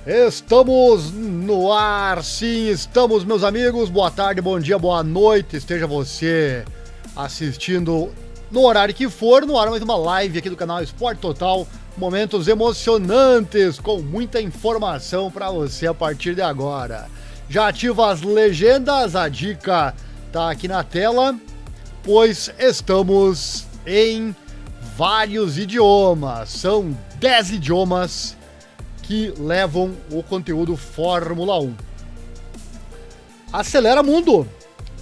Estamos no ar, sim, estamos, meus amigos. Boa tarde, bom dia, boa noite. Esteja você assistindo no horário que for, no ar mais uma live aqui do canal Esporte Total. Momentos emocionantes, com muita informação para você a partir de agora. Já ativa as legendas, a dica tá aqui na tela, pois estamos em vários idiomas. São 10 idiomas que levam o conteúdo Fórmula 1. Acelera Mundo!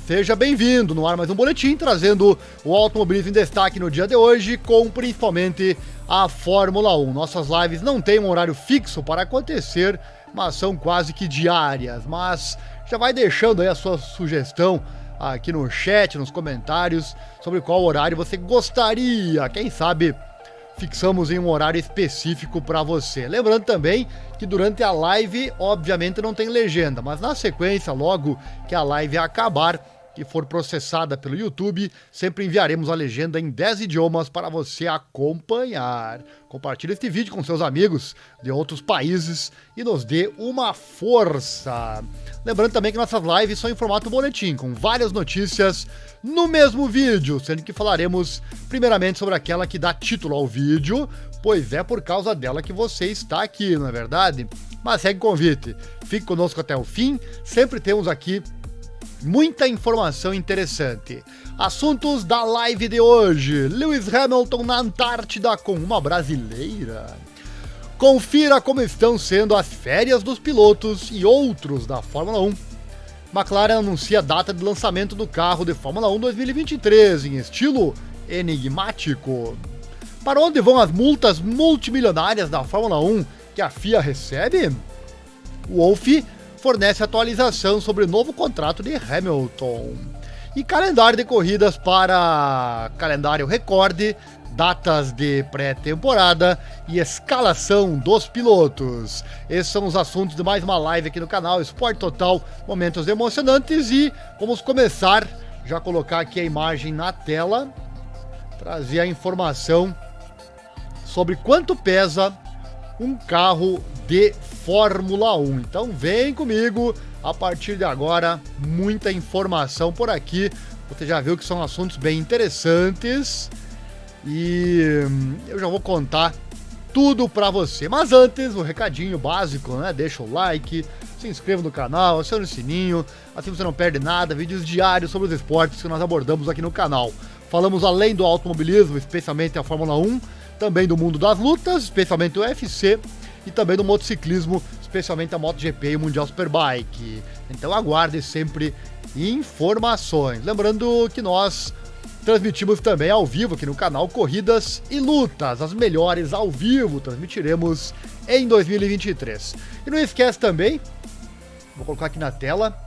Seja bem-vindo no ar mais um boletim, trazendo o automobilismo em destaque no dia de hoje, com principalmente a Fórmula 1. Nossas lives não têm um horário fixo para acontecer, mas são quase que diárias. Mas já vai deixando aí a sua sugestão aqui no chat, nos comentários, sobre qual horário você gostaria. Quem sabe fixamos em um horário específico para você. Lembrando também que durante a live, obviamente, não tem legenda, mas na sequência, logo que a live acabar, que for processada pelo YouTube, sempre enviaremos a legenda em 10 idiomas para você acompanhar. Compartilhe este vídeo com seus amigos de outros países e nos dê uma força. Lembrando também que nossas lives são em formato boletim, com várias notícias no mesmo vídeo, sendo que falaremos primeiramente sobre aquela que dá título ao vídeo, pois é por causa dela que você está aqui, não é verdade? Mas segue o convite, fique conosco até o fim, sempre temos aqui muita informação interessante. Assuntos da live de hoje: Lewis Hamilton na Antártida com uma brasileira. Confira como estão sendo as férias dos pilotos e outros da Fórmula 1. McLaren anuncia a data de lançamento do carro de Fórmula 1 2023 em estilo enigmático. Para onde vão as multas multimilionárias da Fórmula 1 que a FIA recebe? O Wolff fornece atualização sobre o novo contrato de Hamilton. E calendário de corridas para calendário recorde, datas de pré-temporada e escalação dos pilotos. Esses são os assuntos de mais uma live aqui no canal Esporte Total, momentos emocionantes, e vamos começar, já colocar aqui a imagem na tela, trazer a informação sobre quanto pesa um carro de Fórmula 1. Então vem comigo, a partir de agora, muita informação por aqui. Você já viu que são assuntos bem interessantes e eu já vou contar tudo pra você. Mas antes, o recadinho básico, né? Deixa o like, se inscreva no canal, acione o sininho, assim você não perde nada, vídeos diários sobre os esportes que nós abordamos aqui no canal. Falamos além do automobilismo, especialmente a Fórmula 1, também do mundo das lutas, especialmente o UFC, e também do motociclismo, especialmente a MotoGP e o Mundial Superbike. Então aguarde sempre informações. Lembrando que nós transmitimos também ao vivo aqui no canal Corridas e Lutas, as melhores ao vivo, transmitiremos em 2023. E não esquece também, vou colocar aqui na tela,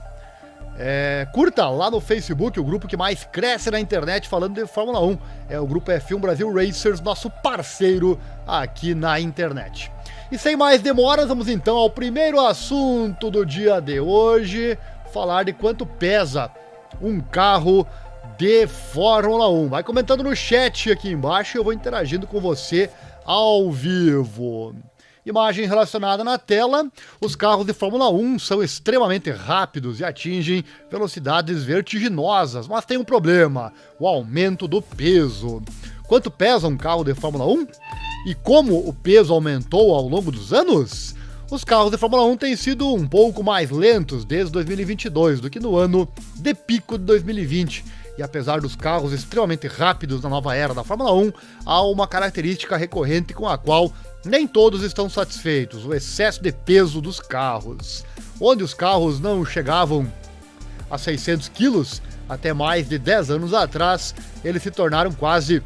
curta lá no Facebook, o grupo que mais cresce na internet falando de Fórmula 1. É o grupo F1 Brasil Racers, nosso parceiro aqui na internet. E sem mais demoras, vamos então ao primeiro assunto do dia de hoje, falar de quanto pesa um carro de Fórmula 1. Vai comentando no chat aqui embaixo e eu vou interagindo com você ao vivo. Imagem relacionada na tela: os carros de Fórmula 1 são extremamente rápidos e atingem velocidades vertiginosas, mas tem um problema: o aumento do peso. Quanto pesa um carro de Fórmula 1? E como o peso aumentou ao longo dos anos? Os carros de Fórmula 1 têm sido um pouco mais lentos desde 2022 do que no ano de pico de 2020. E apesar dos carros extremamente rápidos na nova era da Fórmula 1, há uma característica recorrente com a qual nem todos estão satisfeitos: o excesso de peso dos carros. Onde os carros não chegavam a 600 quilos até mais de 10 anos atrás, eles se tornaram quase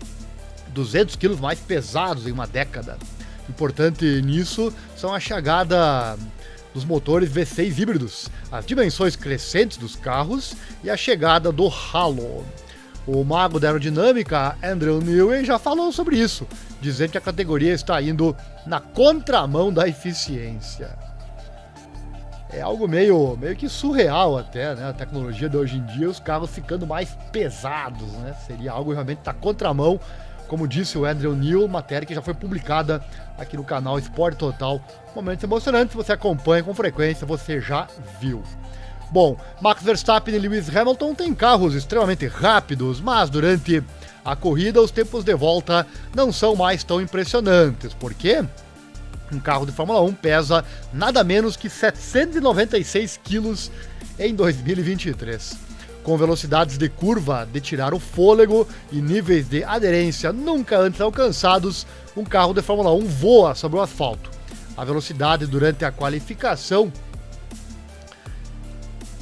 200 quilos mais pesados em uma década. Importante nisso são a chegada dos motores V6 híbridos, as dimensões crescentes dos carros e a chegada do halo. O mago da aerodinâmica, Andrew Newey, já falou sobre isso, dizendo que a categoria está indo na contramão da eficiência. É algo meio que surreal até, né? A tecnologia de hoje em dia, os carros ficando mais pesados, né? Seria algo realmente na contramão como disse o Andrew Neil, matéria que já foi publicada aqui no canal Esporte Total. Momentos emocionantes, se você acompanha com frequência, você já viu. Bom, Max Verstappen e Lewis Hamilton têm carros extremamente rápidos, mas durante a corrida os tempos de volta não são mais tão impressionantes. Por quê? Um carro de Fórmula 1 pesa nada menos que 796 quilos em 2023. Com velocidades de curva de tirar o fôlego e níveis de aderência nunca antes alcançados, um carro de Fórmula 1 voa sobre o asfalto. A velocidade durante a qualificação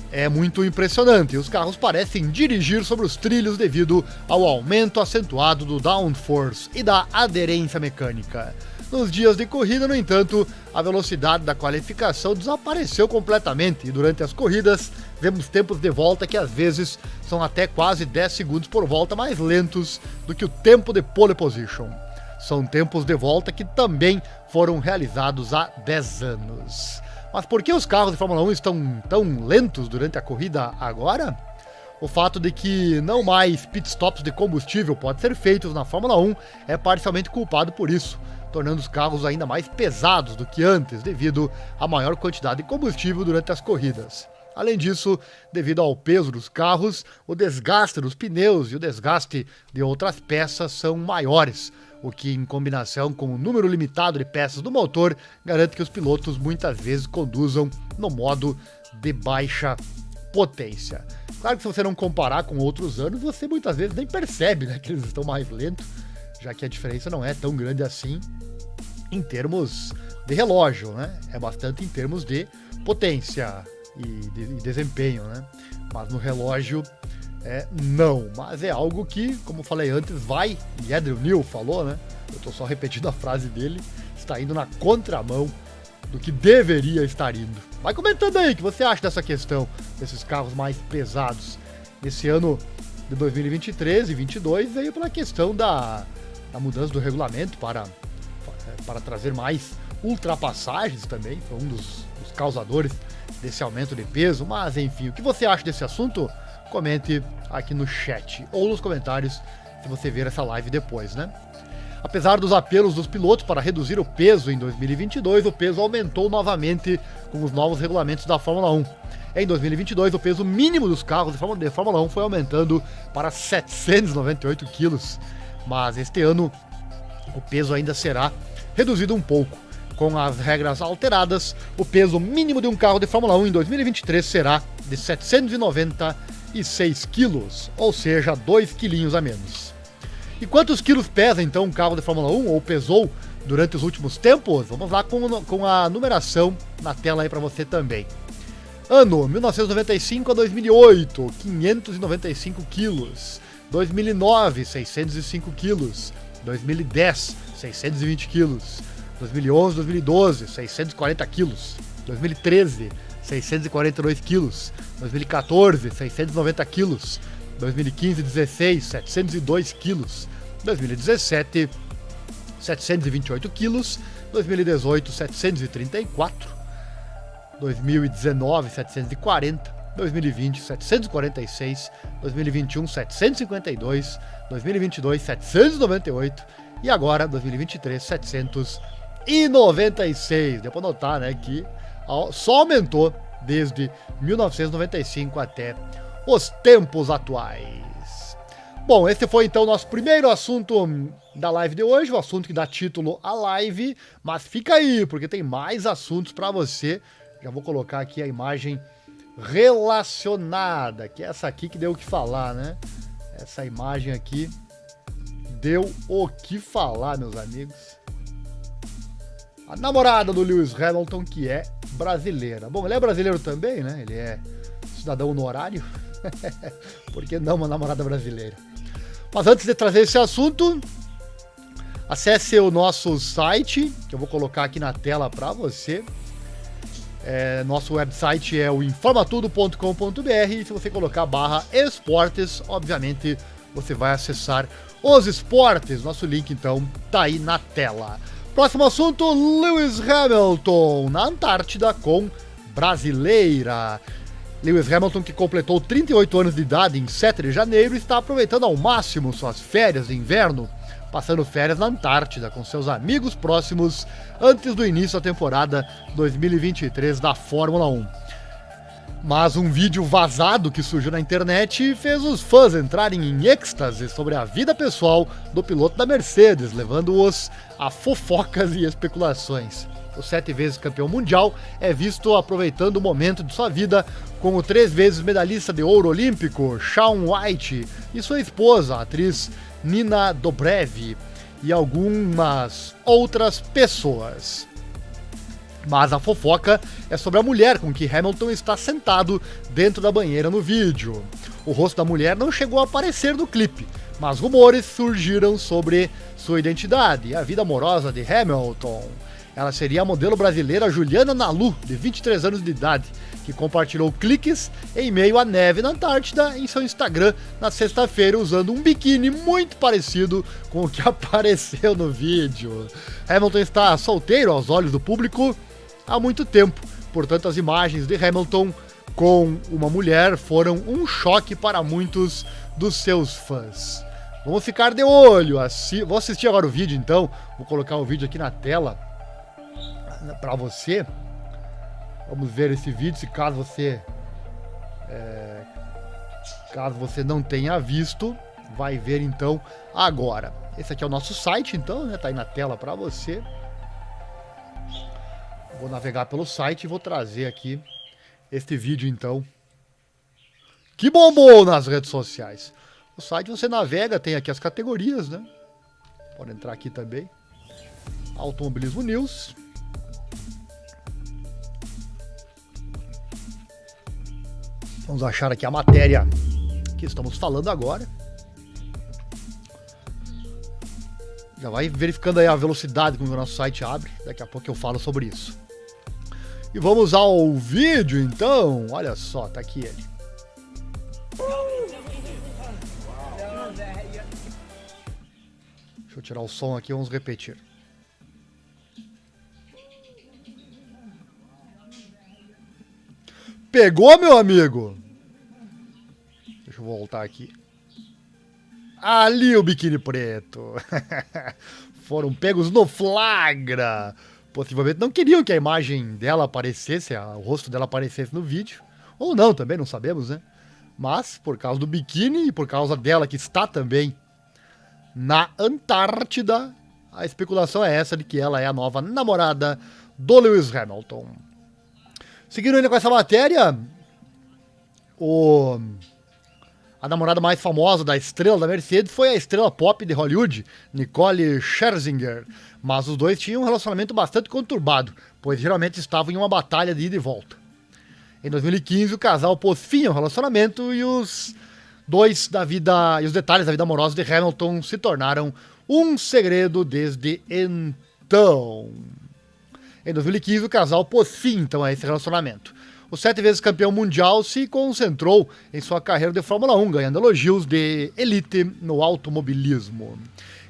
é muito impressionante. Os carros parecem dirigir sobre os trilhos devido ao aumento acentuado do downforce e da aderência mecânica. Nos dias de corrida, no entanto, a velocidade da qualificação desapareceu completamente e durante as corridas vemos tempos de volta que às vezes são até quase 10 segundos por volta mais lentos do que o tempo de pole position. São tempos de volta que também foram realizados há 10 anos. Mas por que os carros de Fórmula 1 estão tão lentos durante a corrida agora? O fato de que não mais pitstops de combustível podem ser feitos na Fórmula 1 é parcialmente culpado por isso, tornando os carros ainda mais pesados do que antes, devido à maior quantidade de combustível durante as corridas. Além disso, devido ao peso dos carros, o desgaste dos pneus e o desgaste de outras peças são maiores, o que, em combinação com o número limitado de peças do motor, garante que os pilotos muitas vezes conduzam no modo de baixa potência. Claro que se você não comparar com outros anos, você muitas vezes nem percebe, né, que eles estão mais lentos, já que a diferença não é tão grande assim em termos de relógio, né? É bastante em termos de potência e desempenho, né? Mas no relógio não. Mas é algo que, como falei antes, vai, e Andrew Neil falou, né? Eu tô só repetindo a frase dele, está indo na contramão do que deveria estar indo. Vai comentando aí o que você acha dessa questão, desses carros mais pesados. Nesse ano de 2023 e 2022 veio pela questão da mudança do regulamento para trazer mais ultrapassagens também, foi um dos causadores desse aumento de peso, mas enfim, o que você acha desse assunto? Comente aqui no chat ou nos comentários se você ver essa live depois, né? Apesar dos apelos dos pilotos para reduzir o peso em 2022, o peso aumentou novamente com os novos regulamentos da Fórmula 1. Em 2022, o peso mínimo dos carros de Fórmula 1 foi aumentando para 798 quilos, mas este ano o peso ainda será reduzido um pouco. Com as regras alteradas, o peso mínimo de um carro de Fórmula 1 em 2023 será de 796 quilos, ou seja, 2 quilinhos a menos. E quantos quilos pesa então um carro de Fórmula 1, ou pesou durante os últimos tempos? Vamos lá com a numeração na tela aí para você também. Ano 1995 a 2008, 595 quilos. 2009, 605 quilos. 2010, 620 quilos. 2011, 2012, 640 quilos. 2013, 642 quilos. 2014, 690 quilos. 2015 e 16, 702 quilos. 2017, 728 quilos. 2018, 734. 2019, 740. 2020, 746. 2021, 752. 2022, 798. E agora, 2023, 796. Deu pra notar, né, que só aumentou desde 1995 até os tempos atuais. Bom, esse foi então o nosso primeiro assunto da live de hoje, o assunto que dá título à live, mas fica aí, porque tem mais assuntos para você. Já vou colocar aqui a imagem relacionada, que é essa aqui que deu o que falar, né? Essa imagem aqui deu o que falar, meus amigos. A namorada do Lewis Hamilton, que é brasileira. Bom, ele é brasileiro também, né? Ele é cidadão honorário. Por que não uma namorada brasileira? Mas antes de trazer esse assunto, acesse o nosso site, que eu vou colocar aqui na tela para você. Nosso website é o informatudo.com.br e se você colocar /esportes, obviamente você vai acessar os esportes. Nosso link, então, tá aí na tela. Próximo assunto, Lewis Hamilton na Antártida com brasileira. Lewis Hamilton, que completou 38 anos de idade em 7 de janeiro, está aproveitando ao máximo suas férias de inverno passando férias na Antártida com seus amigos próximos antes do início da temporada 2023 da Fórmula 1. Mas um vídeo vazado que surgiu na internet fez os fãs entrarem em êxtase sobre a vida pessoal do piloto da Mercedes, levando-os a fofocas e especulações. O 7 vezes campeão mundial é visto aproveitando o momento de sua vida com o 3 vezes medalhista de ouro olímpico, Shaun White, e sua esposa, a atriz Nina Dobrev, e algumas outras pessoas. Mas a fofoca é sobre a mulher com que Hamilton está sentado dentro da banheira no vídeo. O rosto da mulher não chegou a aparecer no clipe, mas rumores surgiram sobre sua identidade e a vida amorosa de Hamilton. Ela seria a modelo brasileira Juliana Nalu, de 23 anos de idade, que compartilhou cliques em meio à neve na Antártida em seu Instagram na sexta-feira usando um biquíni muito parecido com o que apareceu no vídeo. Hamilton está solteiro aos olhos do público há muito tempo, portanto as imagens de Hamilton com uma mulher foram um choque para muitos dos seus fãs. Vamos ficar de olho, vou assistir agora o vídeo então, vou colocar o vídeo aqui na tela para você. Vamos ver esse vídeo, se caso você não tenha visto, vai ver então agora. Esse aqui é o nosso site então, né? Tá aí na tela para você. Vou navegar pelo site e vou trazer aqui este vídeo então, que bombou nas redes sociais. O site você navega, tem aqui as categorias, né? Pode entrar aqui também. Automobilismo News. Vamos achar aqui a matéria que estamos falando agora. Já vai verificando aí a velocidade com que o nosso site abre. Daqui a pouco eu falo sobre isso. E vamos ao vídeo então. Olha só, tá aqui ele. Deixa eu tirar o som aqui, vamos repetir. Pegou, meu amigo? Deixa eu voltar aqui. Ali o biquíni preto. Foram pegos no flagra. Possivelmente não queriam que a imagem dela aparecesse, o rosto dela aparecesse no vídeo. Ou não, também não sabemos, né? Mas, por causa do biquíni e por causa dela que está também na Antártida, a especulação é essa de que ela é a nova namorada do Lewis Hamilton. Seguindo ainda com essa matéria, a namorada mais famosa da estrela da Mercedes foi a estrela pop de Hollywood, Nicole Scherzinger. Mas os dois tinham um relacionamento bastante conturbado, pois geralmente estavam em uma batalha de ida e volta. Em 2015, o casal pôs fim ao relacionamento e os detalhes da vida amorosa de Hamilton se tornaram um segredo desde então. Em 2015, o casal pôs fim, então, a esse relacionamento. O 7 vezes campeão mundial se concentrou em sua carreira de Fórmula 1, ganhando elogios de elite no automobilismo.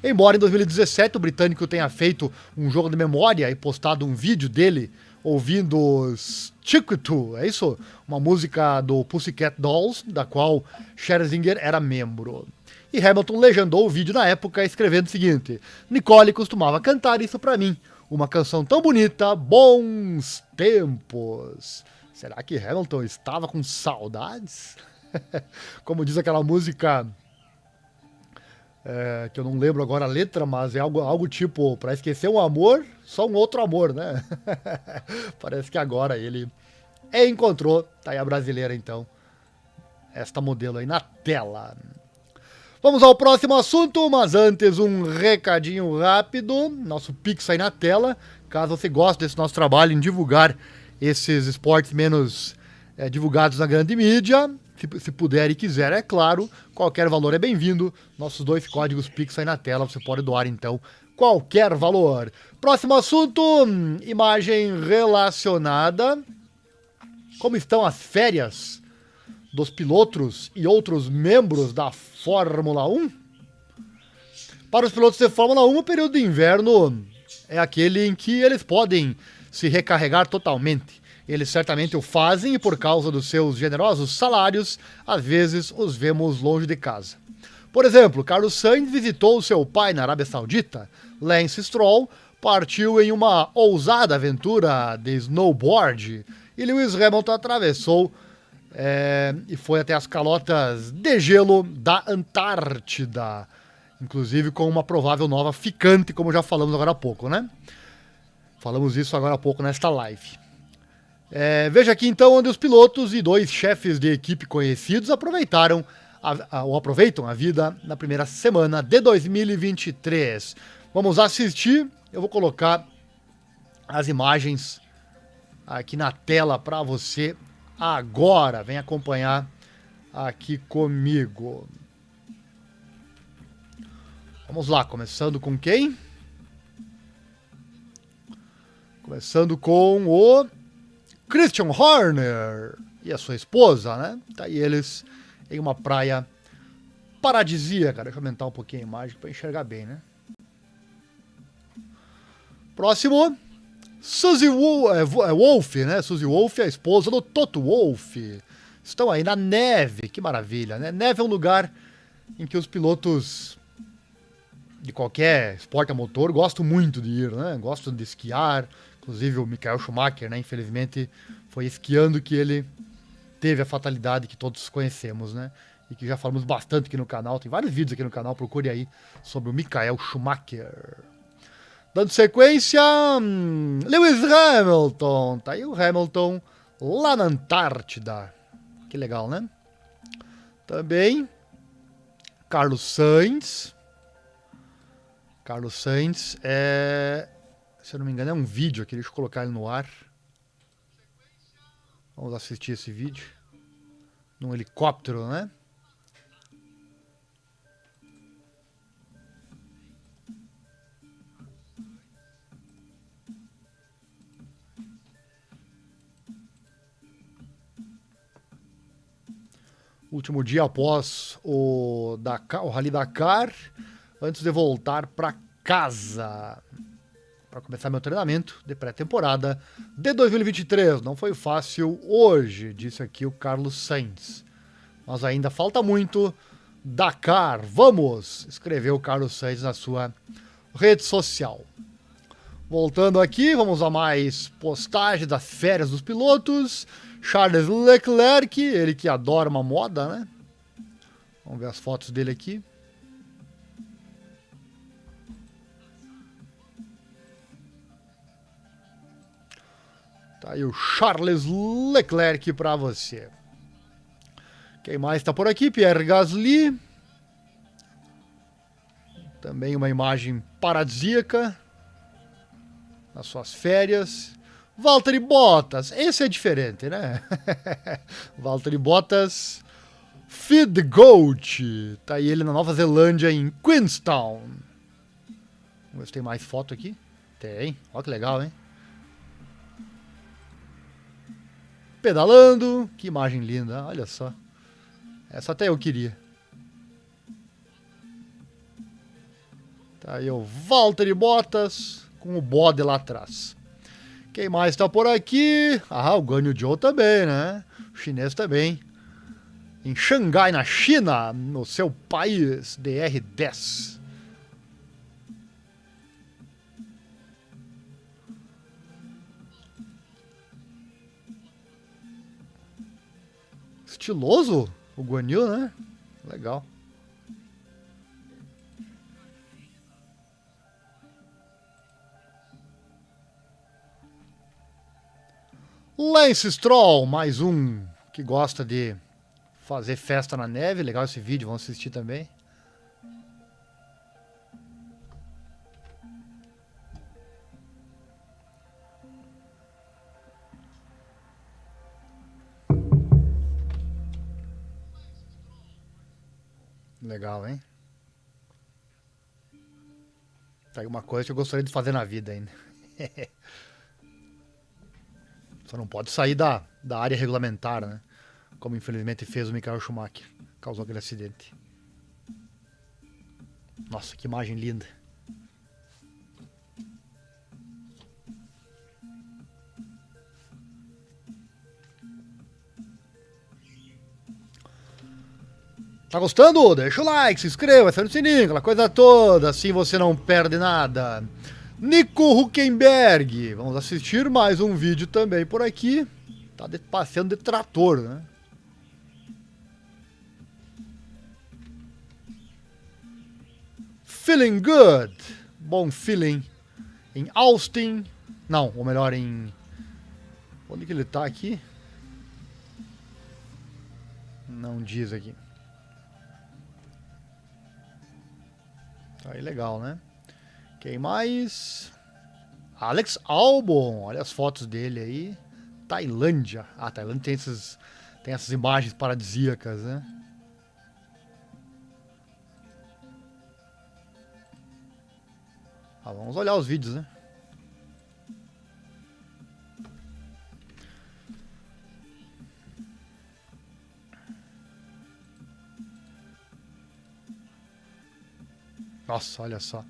Embora em 2017 o britânico tenha feito um jogo de memória e postado um vídeo dele ouvindo Chiquito, é isso? Uma música do Pussycat Dolls, da qual Scherzinger era membro. E Hamilton legendou o vídeo na época escrevendo o seguinte: Nicole costumava cantar isso pra mim. Uma canção tão bonita, bons tempos. Será que Hamilton estava com saudades? Como diz aquela música, que eu não lembro agora a letra, mas é algo tipo, para esquecer um amor, só um outro amor, né? Parece que agora ele encontrou, tá aí a brasileira então, esta modelo aí na tela. Vamos ao próximo assunto, mas antes um recadinho rápido, nosso Pix aí na tela, caso você goste desse nosso trabalho em divulgar esses esportes menos divulgados na grande mídia, se puder e quiser, é claro, qualquer valor é bem-vindo, nossos 2 códigos Pix aí na tela, você pode doar então qualquer valor. Próximo assunto, imagem relacionada, como estão as férias dos pilotos e outros membros da Fórmula 1? Para os pilotos de Fórmula 1, o período de inverno é aquele em que eles podem se recarregar totalmente. Eles certamente o fazem e por causa dos seus generosos salários, às vezes os vemos longe de casa. Por exemplo, Carlos Sainz visitou seu pai na Arábia Saudita. Lance Stroll partiu em uma ousada aventura de snowboard. E Lewis Hamilton atravessou e foi até as calotas de gelo da Antártida. Inclusive com uma provável nova ficante, como já falamos agora há pouco, né? Falamos isso agora há pouco nesta live. Veja aqui então onde os pilotos e 2 chefes de equipe conhecidos aproveitam a vida na primeira semana de 2023. Vamos assistir, eu vou colocar as imagens aqui na tela para você agora. Vem acompanhar aqui comigo. Vamos lá, começando com quem? Começando com o Christian Horner e a sua esposa, né? Tá aí eles em uma praia paradisíaca. Deixa eu aumentar um pouquinho a imagem para enxergar bem, né? Próximo, Suzy Wolff, né? Suzy Wolff é a esposa do Toto Wolff. Estão aí na neve, que maravilha, né? Neve é um lugar em que os pilotos de qualquer esporte a motor gostam muito de ir, né? Gostam de esquiar. Inclusive o Michael Schumacher, né? Infelizmente foi esquiando que ele teve a fatalidade que todos conhecemos, né? E que já falamos bastante aqui no canal. Tem vários vídeos aqui no canal, procure aí sobre o Michael Schumacher. Dando sequência, Lewis Hamilton. Tá aí o Hamilton lá na Antártida. Que legal, né? Também Carlos Sainz. Carlos Sainz se eu não me engano, é um vídeo aqui. Deixa eu colocar ele no ar. Vamos assistir esse vídeo. Num helicóptero, né? Último dia após o Rally Dakar, antes de voltar para casa para começar meu treinamento de pré-temporada de 2023. Não foi fácil hoje, disse aqui o Carlos Sainz. Mas ainda falta muito. Dakar, vamos! Escreveu o Carlos Sainz na sua rede social. Voltando aqui, vamos a mais postagem das férias dos pilotos. Charles Leclerc, ele que adora uma moda, né? Vamos ver as fotos dele aqui. Tá aí o Charles Leclerc para você. Quem mais está por aqui? Pierre Gasly. Também uma imagem paradisíaca nas suas férias. Valtteri Bottas, esse é diferente, né? Valtteri Bottas, Feed the Goat. Tá aí ele na Nova Zelândia, em Queenstown. Vamos ver se tem mais foto aqui. Tem, olha que legal, hein? Pedalando, que imagem linda, olha só. Essa até eu queria. Tá aí o Valtteri Bottas com o bode lá atrás. Quem mais tá por aqui? Ah, o Guanyu Zhou também, né? O chinês também. Em Xangai, na China, no seu país, DR10. Estiloso o Guanyu, né? Legal. Lance Stroll, mais um que gosta de fazer festa na neve. Legal esse vídeo, vamos assistir também. Legal, hein? Tá aí uma coisa que eu gostaria de fazer na vida ainda. Só não pode sair da área regulamentar, né? Como infelizmente fez o Michael Schumacher. Causou aquele acidente. Nossa, que imagem linda. Tá gostando? Deixa o like, se inscreva, aciona o sininho, aquela coisa toda, assim você não perde nada. Nico Huckenberg, vamos assistir mais um vídeo também por aqui. Tá passeando de trator, né? Feeling good, bom feeling. Em Austin, não, ou melhor em... Onde que ele tá aqui? Não diz aqui. Aí, legal, né? Quem mais? Alex Albon. Olha as fotos dele aí. Tailândia. Ah, Tailândia tem essas imagens paradisíacas, né? Ah, vamos olhar os vídeos, né? Nossa, olha só.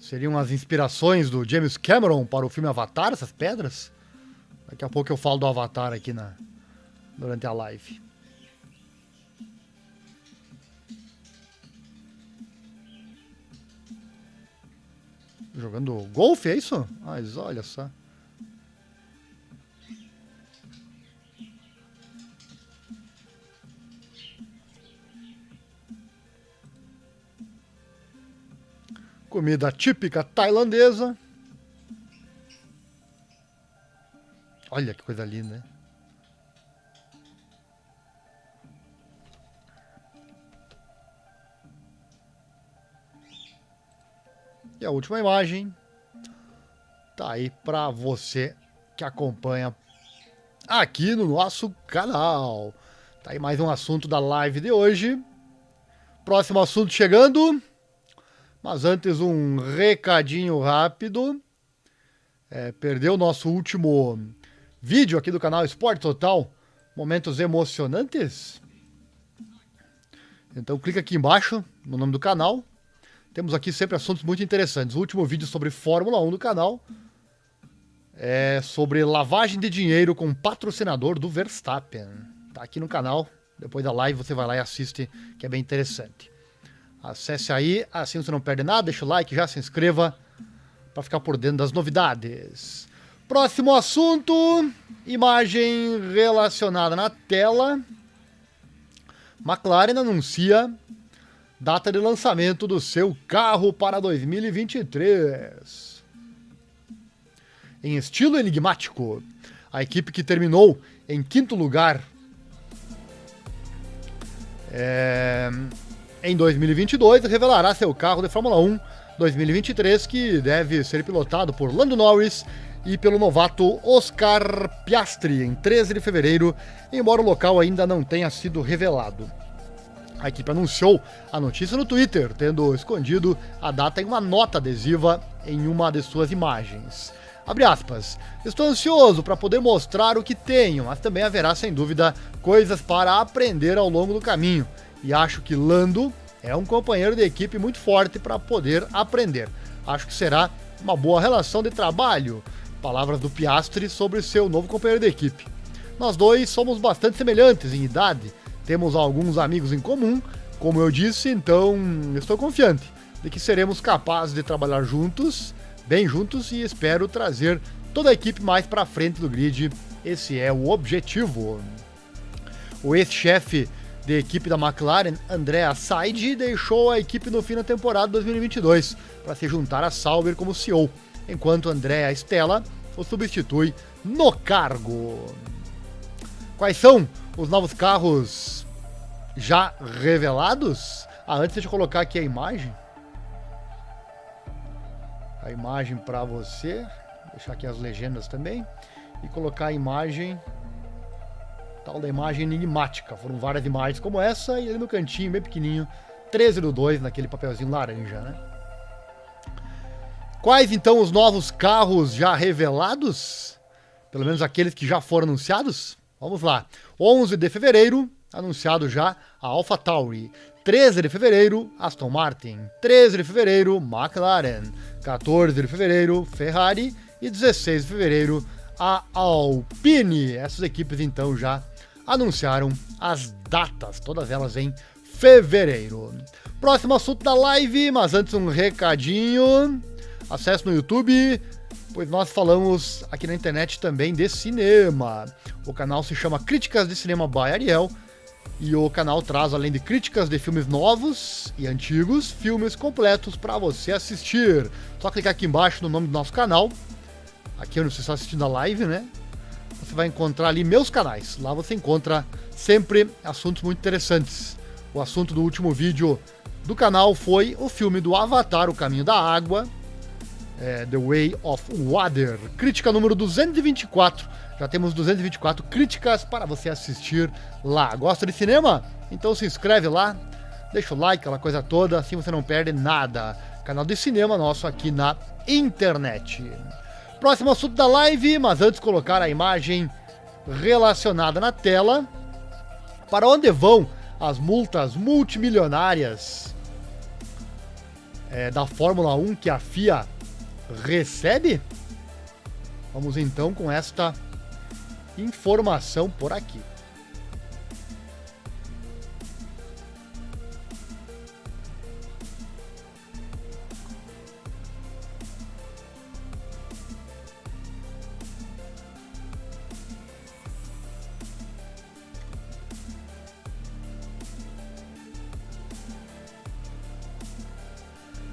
Seriam as inspirações do James Cameron para o filme Avatar, essas pedras? Daqui a pouco eu falo do Avatar aqui durante a live. Jogando golfe, é isso? Mas olha só. Comida típica tailandesa. Olha que coisa linda, né? E a última imagem tá aí para você que acompanha aqui no nosso canal. Tá aí mais um assunto da live de hoje. Próximo assunto chegando. Mas antes um recadinho rápido. Perdeu o nosso último vídeo aqui do canal Esporte Total. Momentos emocionantes. Então clica aqui embaixo no nome do canal. Temos aqui sempre assuntos muito interessantes. O último vídeo sobre Fórmula 1 do canal é sobre lavagem de dinheiro com patrocinador do Verstappen. Tá aqui no canal. Depois da live você vai lá e assiste, que é bem interessante. Acesse aí, assim você não perde nada, deixa o like, já se inscreva para ficar por dentro das novidades. Próximo assunto, imagem relacionada na tela. McLaren anuncia data de lançamento do seu carro para 2023. Em estilo enigmático, a equipe que terminou em quinto lugar em 2022 revelará seu carro de Fórmula 1 2023, que deve ser pilotado por Lando Norris e pelo novato Oscar Piastri em 13 de fevereiro, embora o local ainda não tenha sido revelado. A equipe anunciou a notícia no Twitter, tendo escondido a data em uma nota adesiva em uma de suas imagens. Abre aspas, estou ansioso para poder mostrar o que tenho, mas também haverá sem dúvida coisas para aprender ao longo do caminho. E acho que Lando é um companheiro de equipe muito forte para poder aprender. Acho que será uma boa relação de trabalho. Palavras do Piastri sobre seu novo companheiro de equipe. Nós dois somos bastante semelhantes em idade, temos alguns amigos em comum, como eu disse, então estou confiante de que seremos capazes de trabalhar juntos, bem juntos, e espero trazer toda a equipe mais para frente do grid. Esse é o objetivo. O ex-chefe de equipe da McLaren, Andrea Seidl, deixou a equipe no fim da temporada 2022 para se juntar a Sauber como CEO, enquanto Andrea Stella o substitui no cargo. Quais são os novos carros já revelados? Antes deixa eu colocar aqui a imagem. A imagem para você. Deixar aqui as legendas também. E colocar a imagem... Tal da imagem enigmática. Foram várias imagens como essa, e ali no cantinho, bem pequenininho, 13/2, naquele papelzinho laranja, né? Quais então os novos carros já revelados? Pelo menos aqueles que já foram anunciados? Vamos lá. 11 de fevereiro, anunciado já a AlphaTauri. 13 de fevereiro, Aston Martin. 13 de fevereiro, McLaren. 14 de fevereiro, Ferrari. E 16 de fevereiro, a Alpine. Essas equipes então já anunciaram as datas, todas elas em fevereiro. Próximo assunto da live, mas antes um recadinho. Acesse no YouTube, pois nós falamos aqui na internet também de cinema. O canal se chama Críticas de Cinema by Ariel e o canal traz, além de críticas de filmes novos e antigos, filmes completos para você assistir. Só clicar aqui embaixo no nome do nosso canal, aqui onde você está assistindo a live, né? Você vai encontrar ali meus canais. Lá você encontra sempre assuntos muito interessantes. O assunto do último vídeo do canal foi o filme do Avatar, O Caminho da Água, The Way of Water. Crítica número 224. Já temos 224 críticas para você assistir lá. Gosta de cinema? Então se inscreve lá, deixa o like, aquela coisa toda, assim você não perde nada. Canal de cinema nosso aqui na internet. Próximo assunto da live, mas antes colocar a imagem relacionada na tela. Para onde vão as multas multimilionárias da Fórmula 1 que a FIA recebe? Vamos então com esta informação por aqui.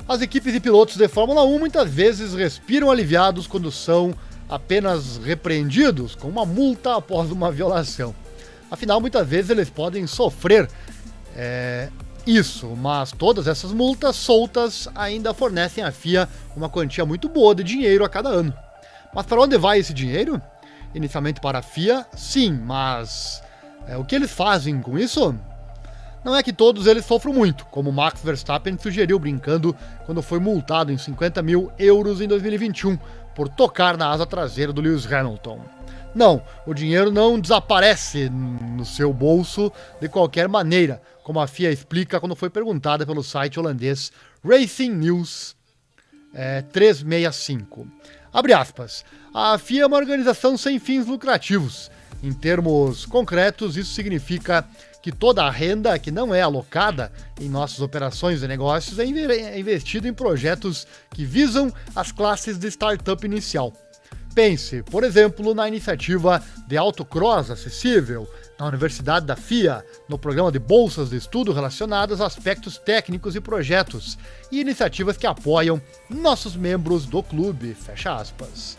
As equipes e pilotos de Fórmula 1 muitas vezes respiram aliviados quando são apenas repreendidos com uma multa após uma violação. Afinal, muitas vezes eles podem sofrer isso, mas todas essas multas soltas ainda fornecem à FIA uma quantia muito boa de dinheiro a cada ano. Mas para onde vai esse dinheiro? Inicialmente para a FIA, sim, mas o que eles fazem com isso? Não é que todos eles sofram muito, como Max Verstappen sugeriu brincando quando foi multado em 50 mil euros em 2021 por tocar na asa traseira do Lewis Hamilton. Não, o dinheiro não desaparece no seu bolso de qualquer maneira, como a FIA explica quando foi perguntada pelo site holandês Racing News 365. Abre aspas. A FIA é uma organização sem fins lucrativos. Em termos concretos, isso significa que toda a renda que não é alocada em nossas operações e negócios é investida em projetos que visam as classes de startup inicial. Pense, por exemplo, na iniciativa de autocross acessível, na Universidade da FIA, no programa de bolsas de estudo relacionadas a aspectos técnicos e projetos, e iniciativas que apoiam nossos membros do clube, fecha aspas.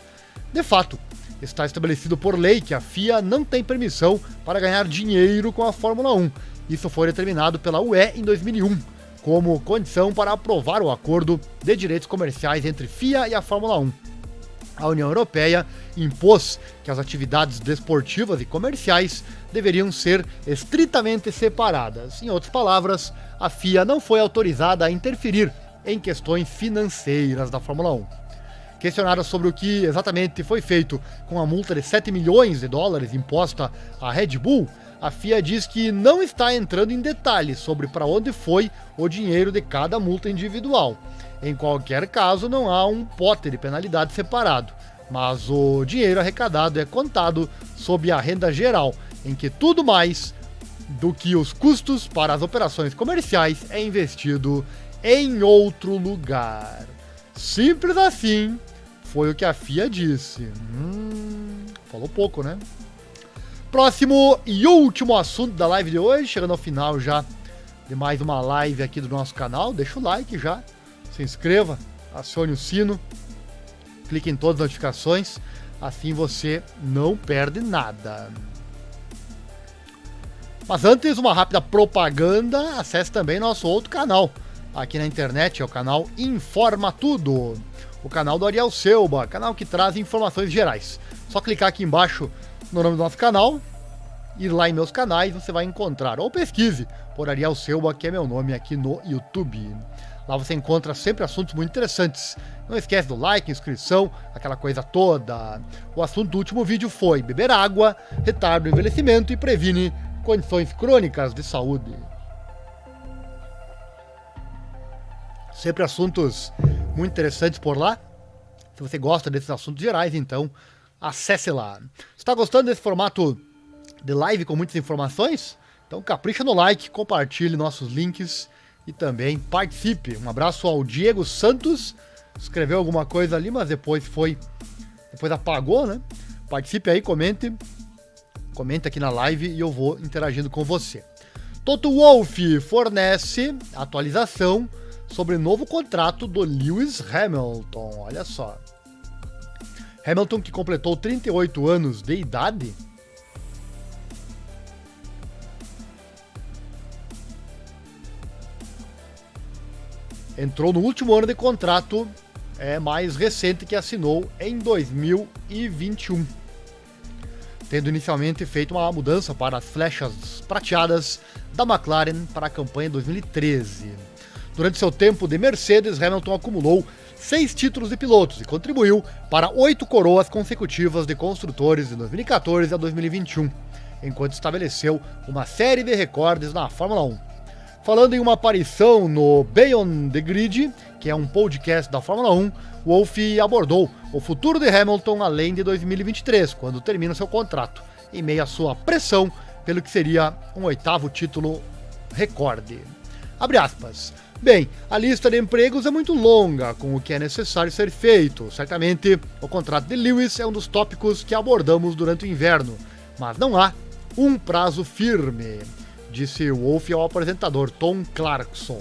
De fato, está estabelecido por lei que a FIA não tem permissão para ganhar dinheiro com a Fórmula 1. Isso foi determinado pela UE em 2001, como condição para aprovar o acordo de direitos comerciais entre FIA e a Fórmula 1. A União Europeia impôs que as atividades desportivas e comerciais deveriam ser estritamente separadas. Em outras palavras, a FIA não foi autorizada a interferir em questões financeiras da Fórmula 1. Questionada sobre o que exatamente foi feito com a multa de 7 milhões de dólares imposta à Red Bull, a FIA diz que não está entrando em detalhes sobre para onde foi o dinheiro de cada multa individual. Em qualquer caso, não há um pote de penalidade separado, mas o dinheiro arrecadado é contado sob a renda geral, em que tudo mais do que os custos para as operações comerciais é investido em outro lugar. Simples assim, foi o que a FIA disse. Falou pouco, né? Próximo e último assunto da live de hoje, chegando ao final já de mais uma live aqui do nosso canal. Deixa o like já, se inscreva, acione o sino, clique em todas as notificações, assim você não perde nada. Mas antes, uma rápida propaganda, acesse também nosso outro canal aqui na internet, é o canal Informa Tudo, o canal do Ariel Selba, canal que traz informações gerais. Só clicar aqui embaixo no nome do nosso canal, ir lá em meus canais, você vai encontrar, ou pesquise por Ariel Selba, que é meu nome aqui no YouTube. Lá você encontra sempre assuntos muito interessantes. Não esquece do like, inscrição, aquela coisa toda. O assunto do último vídeo foi beber água, retarda o envelhecimento e previne condições crônicas de saúde. Sempre assuntos muito interessantes por lá. Se você gosta desses assuntos gerais, então acesse lá. Se está gostando desse formato de live com muitas informações. Então capricha no like, compartilhe nossos links e também participe. Um abraço ao Diego Santos, escreveu alguma coisa ali, mas depois apagou, né? Participe aí, comente aqui na live e eu vou interagindo com você. Toto Wolff fornece atualização sobre o novo contrato do Lewis Hamilton. Olha só. Hamilton, que completou 38 anos de idade, entrou no último ano de contrato mais recente, que assinou em 2021. Tendo inicialmente feito uma mudança para as flechas prateadas da McLaren para a campanha 2013. Durante seu tempo de Mercedes, Hamilton acumulou 6 títulos de pilotos e contribuiu para 8 coroas consecutivas de construtores de 2014 a 2021, enquanto estabeleceu uma série de recordes na Fórmula 1. Falando em uma aparição no Beyond the Grid, que é um podcast da Fórmula 1, Wolff abordou o futuro de Hamilton além de 2023, quando termina seu contrato, em meio à sua pressão pelo que seria um 8º título recorde. Abre aspas. Bem, a lista de empregos é muito longa, com o que é necessário ser feito. Certamente, o contrato de Lewis é um dos tópicos que abordamos durante o inverno, mas não há um prazo firme, disse Wolff ao apresentador Tom Clarkson.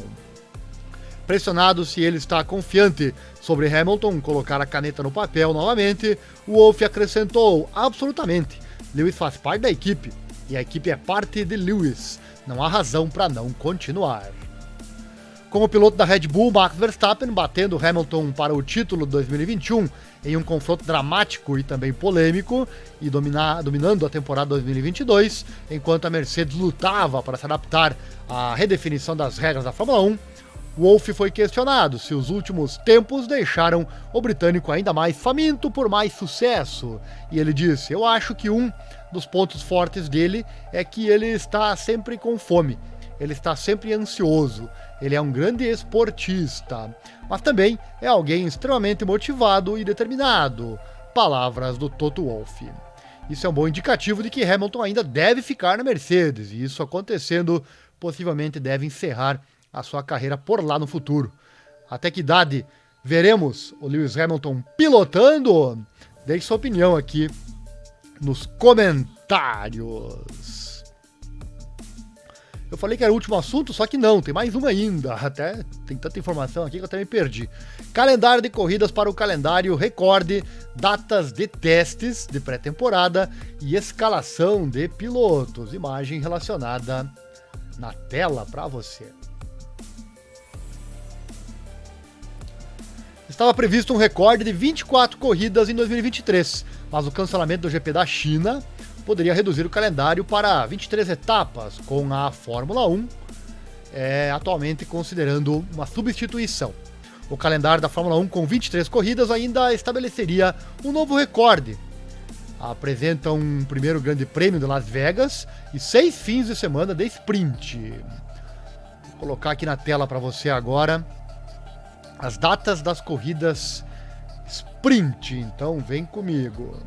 Pressionado se ele está confiante sobre Hamilton colocar a caneta no papel novamente, Wolff acrescentou: absolutamente, Lewis faz parte da equipe, e a equipe é parte de Lewis, não há razão para não continuar. Com o piloto da Red Bull, Max Verstappen, batendo Hamilton para o título de 2021 em um confronto dramático e também polêmico, e dominando a temporada 2022, enquanto a Mercedes lutava para se adaptar à redefinição das regras da Fórmula 1, Wolff foi questionado se os últimos tempos deixaram o britânico ainda mais faminto por mais sucesso. E ele disse: eu acho que um dos pontos fortes dele é que ele está sempre com fome, ele está sempre ansioso, ele é um grande esportista, mas também é alguém extremamente motivado e determinado. Palavras do Toto Wolff. Isso é um bom indicativo de que Hamilton ainda deve ficar na Mercedes, e isso acontecendo, possivelmente deve encerrar a sua carreira por lá no futuro. Até que idade veremos o Lewis Hamilton pilotando? Deixe sua opinião aqui nos comentários. Eu falei que era o último assunto, só que não, tem mais uma ainda. Até tem tanta informação aqui que eu até me perdi. Calendário de corridas para o calendário recorde, datas de testes de pré-temporada e escalação de pilotos. Imagem relacionada na tela para você. Estava previsto um recorde de 24 corridas em 2023, mas o cancelamento do GP da China poderia reduzir o calendário para 23 etapas, com a Fórmula 1 atualmente considerando uma substituição. O calendário da Fórmula 1 com 23 corridas ainda estabeleceria um novo recorde. Apresenta um primeiro grande prêmio de Las Vegas e 6 fins de semana de sprint. Vou colocar aqui na tela para você agora as datas das corridas sprint, então vem comigo.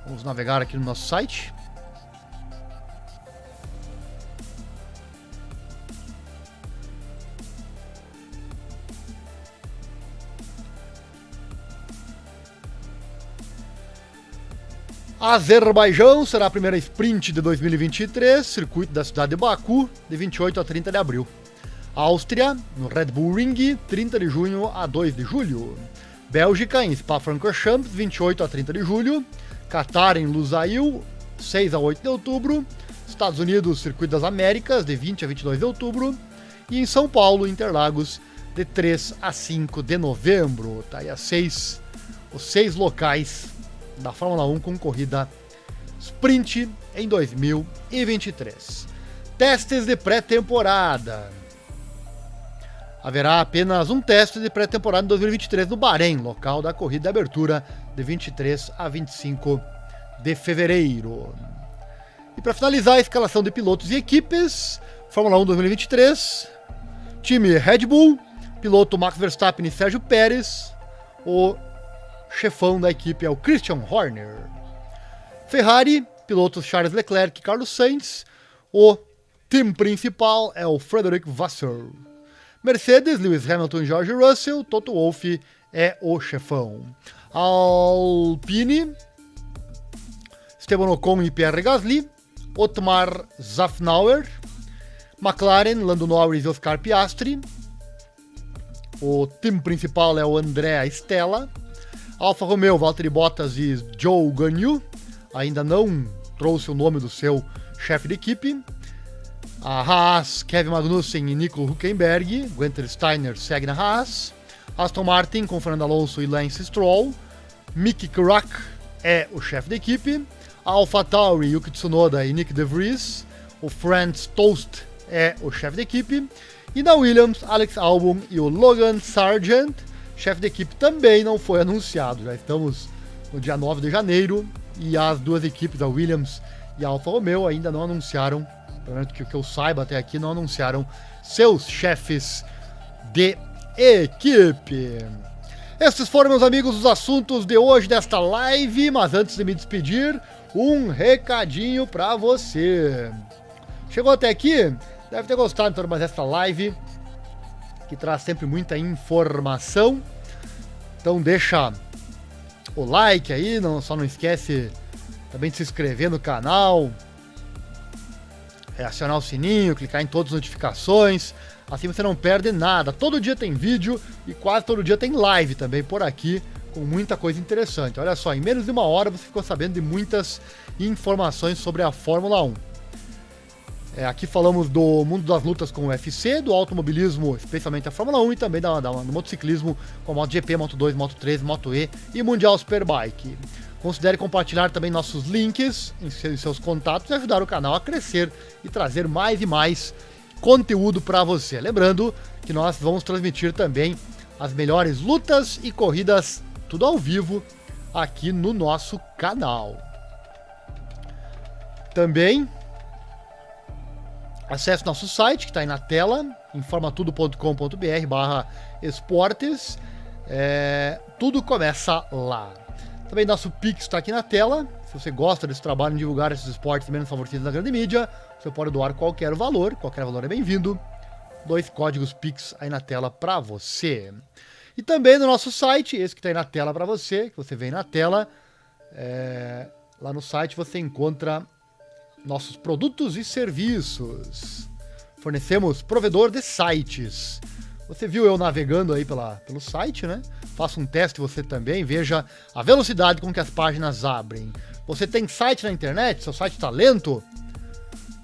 Vamos navegar aqui no nosso site. Azerbaijão será a primeira sprint de 2023, circuito da cidade de Baku, de 28 a 30 de abril. Áustria, no Red Bull Ring, 30 de junho a 2 de julho. Bélgica, em Spa-Francorchamps, 28 a 30 de julho. Catar, em Lusail, 6 a 8 de outubro. Estados Unidos, Circuito das Américas, de 20 a 22 de outubro. E em São Paulo, Interlagos, de 3 a 5 de novembro. Tá aí os 6 locais da Fórmula 1 com corrida sprint em 2023. Testes de pré-temporada. Haverá apenas um teste de pré-temporada em 2023 no Bahrein, local da corrida de abertura de 23 a 25 de fevereiro. E para finalizar, a escalação de pilotos e equipes, Fórmula 1 2023, time Red Bull, piloto Max Verstappen e Sérgio Pérez. O chefão da equipe é o Christian Horner. Ferrari, pilotos Charles Leclerc e Carlos Sainz. O time principal é o Frederic Vasseur. Mercedes, Lewis Hamilton e George Russell. Toto Wolff é o chefão. Alpine, Esteban Ocon e Pierre Gasly. Otmar Zafnauer. McLaren, Lando Norris e Oscar Piastri. O time principal é o Andrea Stella. Alfa Romeo, Valtteri Bottas e Zhou Guanyu. Ainda não trouxe o nome do seu chefe de equipe. A Haas, Kevin Magnussen e Nico Hülkenberg. Guenther Steiner segue na Haas. Aston Martin com Fernando Alonso e Lance Stroll. Mick Krak é o chefe da equipe. Alpha Tauri, Yuki Tsunoda e Nick De Vries. O Franz Tost é o chefe da equipe. E na Williams, Alex Albon e o Logan Sargent. Chefe da equipe também não foi anunciado. Já estamos no dia 9 de janeiro e as duas equipes, a Williams e a Alfa Romeo, ainda não anunciaram, pelo menos que eu saiba até aqui, não anunciaram seus chefes de equipe. Esses foram, meus amigos, os assuntos de hoje desta live, mas antes de me despedir, um recadinho para você. Chegou até aqui? Deve ter gostado então mais desta live, que traz sempre muita informação. Então deixa o like aí, só não esquece também de se inscrever no canal, acionar o sininho, clicar em todas as notificações, assim você não perde nada. Todo dia tem vídeo e quase todo dia tem live também por aqui, com muita coisa interessante. Olha só, em menos de uma hora você ficou sabendo de muitas informações sobre a Fórmula 1. Aqui falamos do mundo das lutas com o UFC, do automobilismo, especialmente a Fórmula 1, e também do motociclismo com a MotoGP, Moto2, Moto3, Moto E e Mundial Superbike. Considere compartilhar também nossos links em seus contatos e ajudar o canal a crescer e trazer mais e mais conteúdo para você. Lembrando que nós vamos transmitir também as melhores lutas e corridas, tudo ao vivo, aqui no nosso canal. Também acesse nosso site, que está aí na tela, informatudo.com.br/esportes. Tudo começa lá. Também nosso Pix está aqui na tela. Se você gosta desse trabalho em divulgar esses esportes menos favorecidos na grande mídia, você pode doar qualquer valor é bem-vindo. 2 códigos Pix aí na tela para você. E também no nosso site, esse que está aí na tela para você, que você vê aí na tela, lá no site você encontra nossos produtos e serviços. Fornecemos provedor de sites. Você viu eu navegando aí pelo site, né? Faça um teste você também, veja a velocidade com que as páginas abrem. Você tem site na internet? Seu site está lento?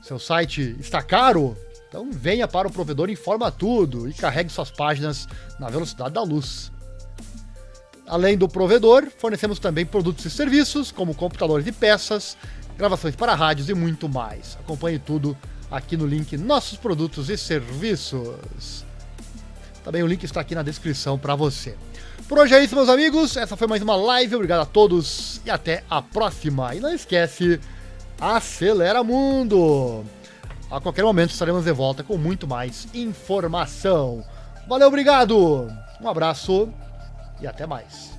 Seu site está caro? Então venha para o provedor Informa Tudo e carregue suas páginas na velocidade da luz. Além do provedor, fornecemos também produtos e serviços, como computadores e peças, gravações para rádios e muito mais. Acompanhe tudo aqui no link Nossos Produtos e Serviços. Também o link está aqui na descrição para você. Por hoje é isso, meus amigos. Essa foi mais uma live. Obrigado a todos e até a próxima. E não esquece, acelera mundo! A qualquer momento estaremos de volta com muito mais informação. Valeu, obrigado! Um abraço e até mais.